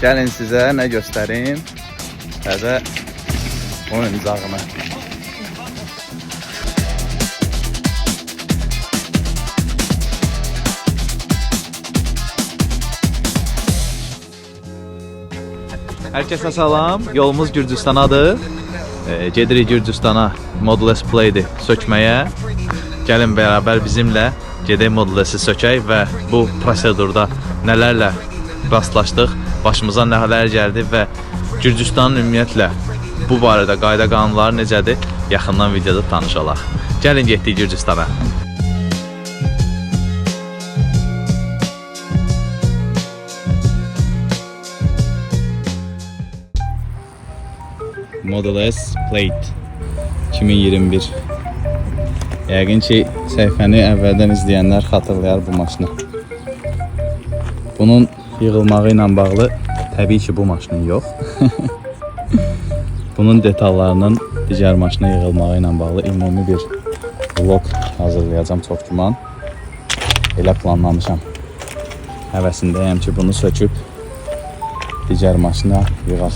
Gəlin sizə nə göstərim? Təzə oyuncağını. Hər kəsə salam. Yolumuz Gürcüstanadır. Gedirik Gürcüstana Model S Play-i sökməyə. Gəlin bərabər bizimlə gedək Model S-i sökək və bu prosedurda nələrlə rastlaşdıq, başımıza nələr gəldi və Gürcüstanın ümumiyyətlə bu barədə qayda qanunları necədir, yaxından videoda tanışalaq. Gəlin getdik Gürcüstana. Model S Plate 2021. Yəqin ki, səhifəni əvvəldən izləyənlər xatırlayar bu maşını. Bunun yığılmağı ilə bağlı təbii ki, bu maşının yox. Bunun detallarının digər maşına yığılmağı ilə bağlı ümumi bir vlog hazırlayacağım çox güman. Elə planlamışam. Həvəsindəyəm ki, bunu söküb digər maşına yığar.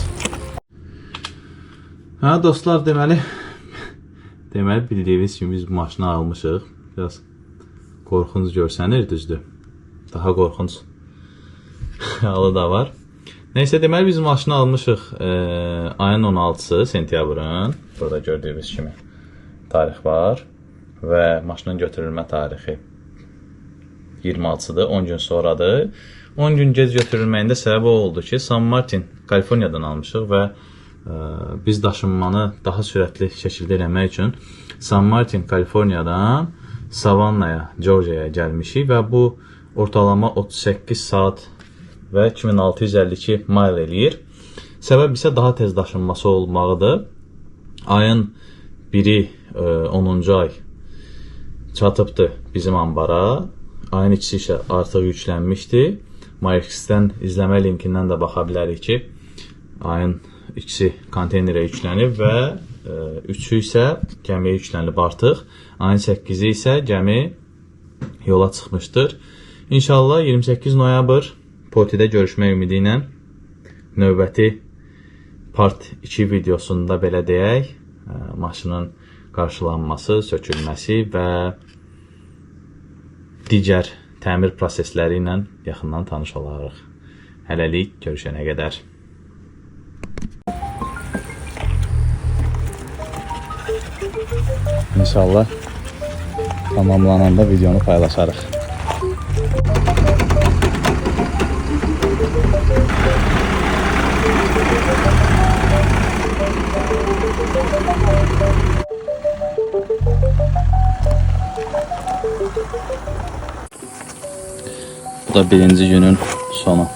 Hə dostlar, deməli bildiyiniz kimi biz bu maşını almışıq. Biraz qorxunc görsənir, düzdür. Daha qorxunc halı da var. Neyse, deməli biz maşını almışıq ayın 16-sı sentyabrın. Burada gördüyünüz kimi tarix var və maşının götürülmə tarixi 26-dır, 10 gün sonradır. 10 gün gec götürülməyində səbəbi oldu ki, San Martin, Kaliforniyadan almışıq və biz daşınmanı daha sürətli şəkildə eləmək üçün San Martin, Kaliforniyadan Savannaya, Georgia'ya gəlmişik və bu ortalama 38 saat və 2652 mil eləyir. Səbəb isə daha tez daşınması olmağıdır. Ayın 1-i 10-cu ay çatıbdır bizim ambara. Ayın 2-si isə artıq yüklənmişdi. MyX'dən izləmə linkindən də baxa bilərik ki, ayın 2-si konteynerə yüklənib və 3-ü isə gəmiyə yüklənib artıq. Ayın 8-i isə gəmi yola çıxmışdır. İnşallah 28 noyabr Potidə görüşmək ümidi ilə növbəti part 2 videosunda belə deyək, maşının qarşılanması, sökülməsi və digər təmir prosesləri ilə yaxından tanış olarıq. Hələlik görüşənə qədər. İnşallah tamamlananda videonu paylaşarıq. Bu da birinci günün sonu.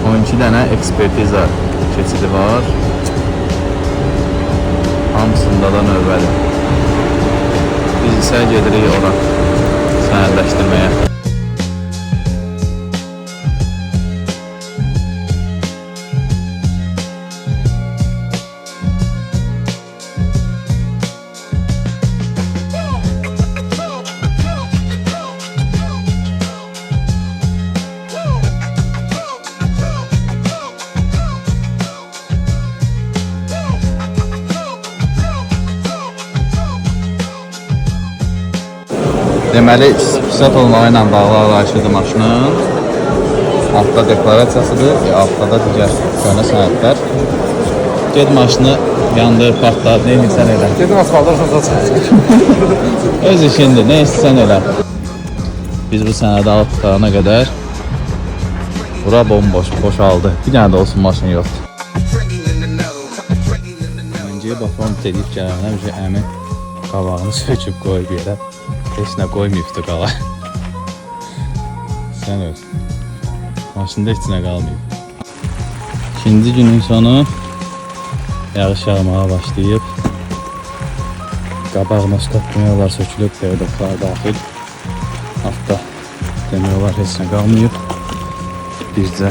On 2 dənə ekspertiza keçidi var. Hamısında da növbədir. Biz isə gedirik ora sənədləşdirməyə. Deməli, sertifikat olmağı ilə bağlı arayışıdır maşının. Altda deklarasiyasıdır, altda da digər köhnə sənədlər. Ged maşını yandır, partlar, nə edirsən elə. Dedim asfaltdan sonra çıxacaq. Öz işindir, nə istəsən elə. Biz bu sənədi alıb tutarana qədər bura bomboş, boşaldı. Bir dənə də olsun maşın yoxdur. Öncəyə baxmam dedib gələnə bir əmi qabağını söküb qoyub yerə. Heç nə qoymayıbdı qala. Sən öl. Maşında heç nə qalmayıb. İkinci günün sonu yağış yağmağa başlayıb. Qabaq noskop demək olar sökülüb, periodoklar daxil. Altda demək olar heç nə qalmayıb. Bircə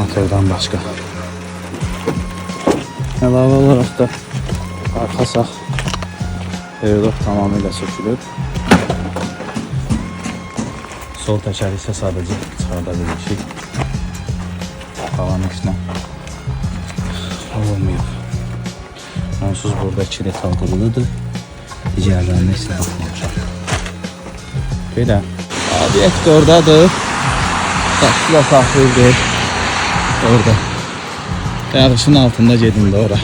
motordan başqa. Əlavə olaraq da arxa sağ periodok tamamilə sökülüb. Sol təkəri isə sadəcə çıxarda bilmişik. Qalan işlə olmayıb. Onsuz burada 2 detal quruludur. Digərlərini isə baxmamışam. Belə. Obyekt oradadır. Daxıla saxlayır. Orada. Yağışın altında gedin də ora.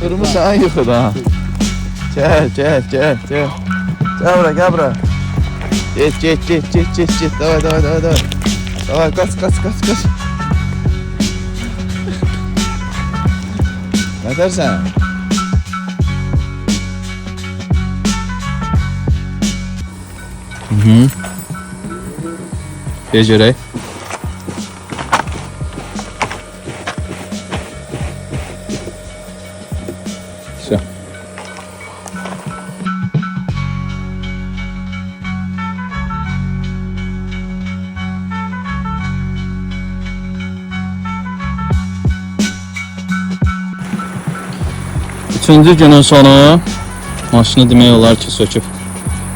Durmuşsan yuxuda. Gel. Gel bura, gel bura. Get. Davay. Davay, kaç. Ne dersen? Becerey. Все. Üçüncü günün sonu maşını demək olar ki söküb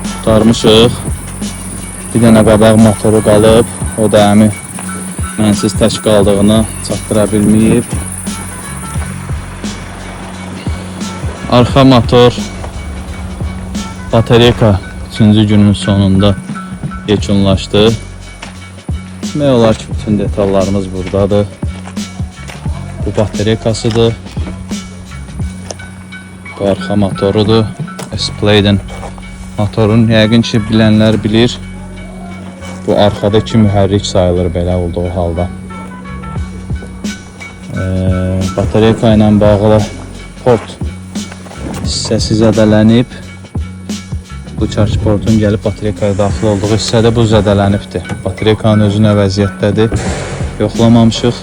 tutarmışıq. Bir dənə qabaq motoru qalıb, o da əmi mənsiz tək qaldığını çatdıra bilməyib. Arxa motor, batareyka 3-cü günün sonunda yekunlaşdı. Demək olar ki bütün detallarımız buradadır. Bu batareykasıdır. Bu arxa motorudur. S-Playdin motorun yəqin ki bilənlər bilir. Bu arxadakı mühərrik sayılır belə olduğu halda. Batareyka ilə bağlı port hissəsi zədələnib. Bu charge portun gəlib batareykaya daxil olduğu hissədə bu zədələnibdir. Batareykanın özü nə vəziyyətdədir yoxlamamışıq.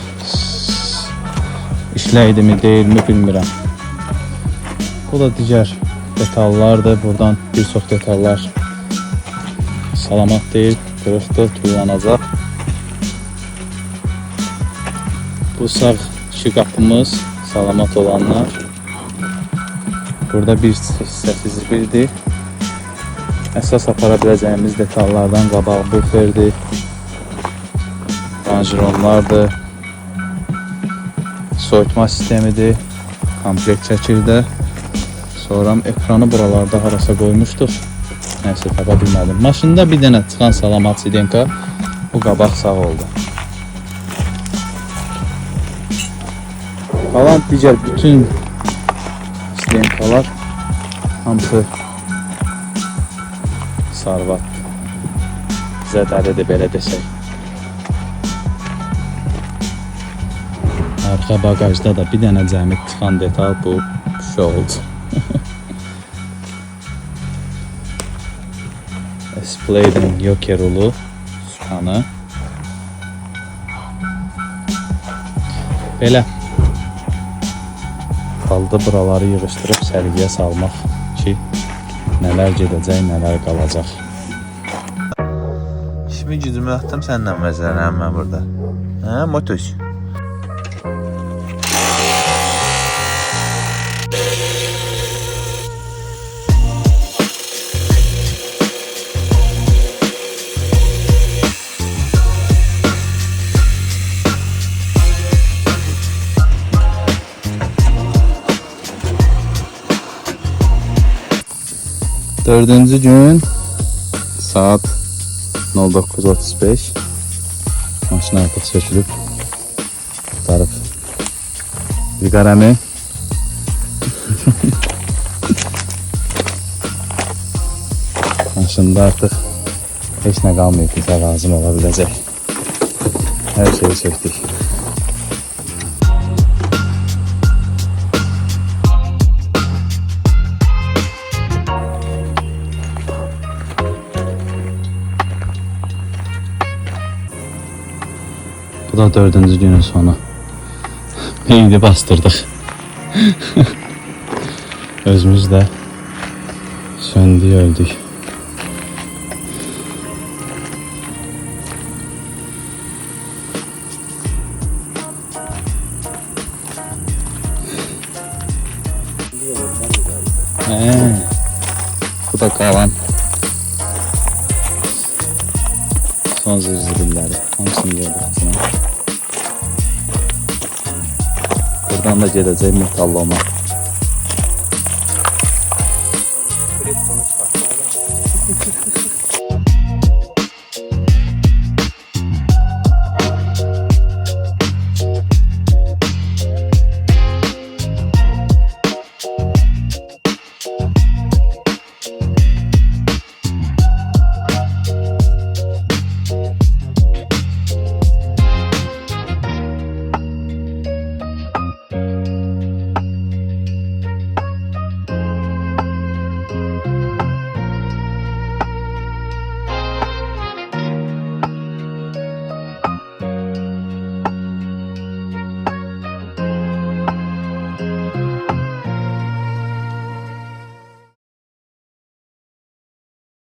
İşləyidimi, deyilmi bilmirəm. Bu da digər detallardır. Buradan bir çox detallar salamat deyil, qırıqdır, tullanacaq. Bu sağ iki qapımız salamat olanlar. Burada bir hissəsi zibildir. Əsas apara biləcəyimiz detallardan qabaq buferdir, ranjronlardır, soyutma sistemidir, komplekt şəkildə. Sonra ekranı buralarda harasa qoymuşduq. Nəysə tapa bilmədim. Maşında bir dənə çıxan salamat sidenka, bu qabaq sağ oldu. Qalan digər bütün sidenkalar hamısı sarvat zədəlidir belə desək. Arxa bagajda da bir dənə cəmi çıxan detal bu şüşə oldu. S-Blade'in Joker ulu sükanı. Belə. Qaldı buraları yığışdırıb sərgiyə salmaq ki, nələr gedəcək, nələr qalacaq. İşimi gücümü atdım səndən məzələnəm mən burada. Hə, motos. Dördüncü gün saat 09:35 maşın artıq sökülüb tutarıb bir qarəmi maşında artıq heç nə qalmayıb bizə lazım ola biləcək hər şeyi söktük. Bu da dördüncü günün sonu. Meyidi bastırdık. Özümüz de söndü, öldük. Bu da kalan son zirzibilleri. Hamısını yedik. Buradan da gedəcək metalloma.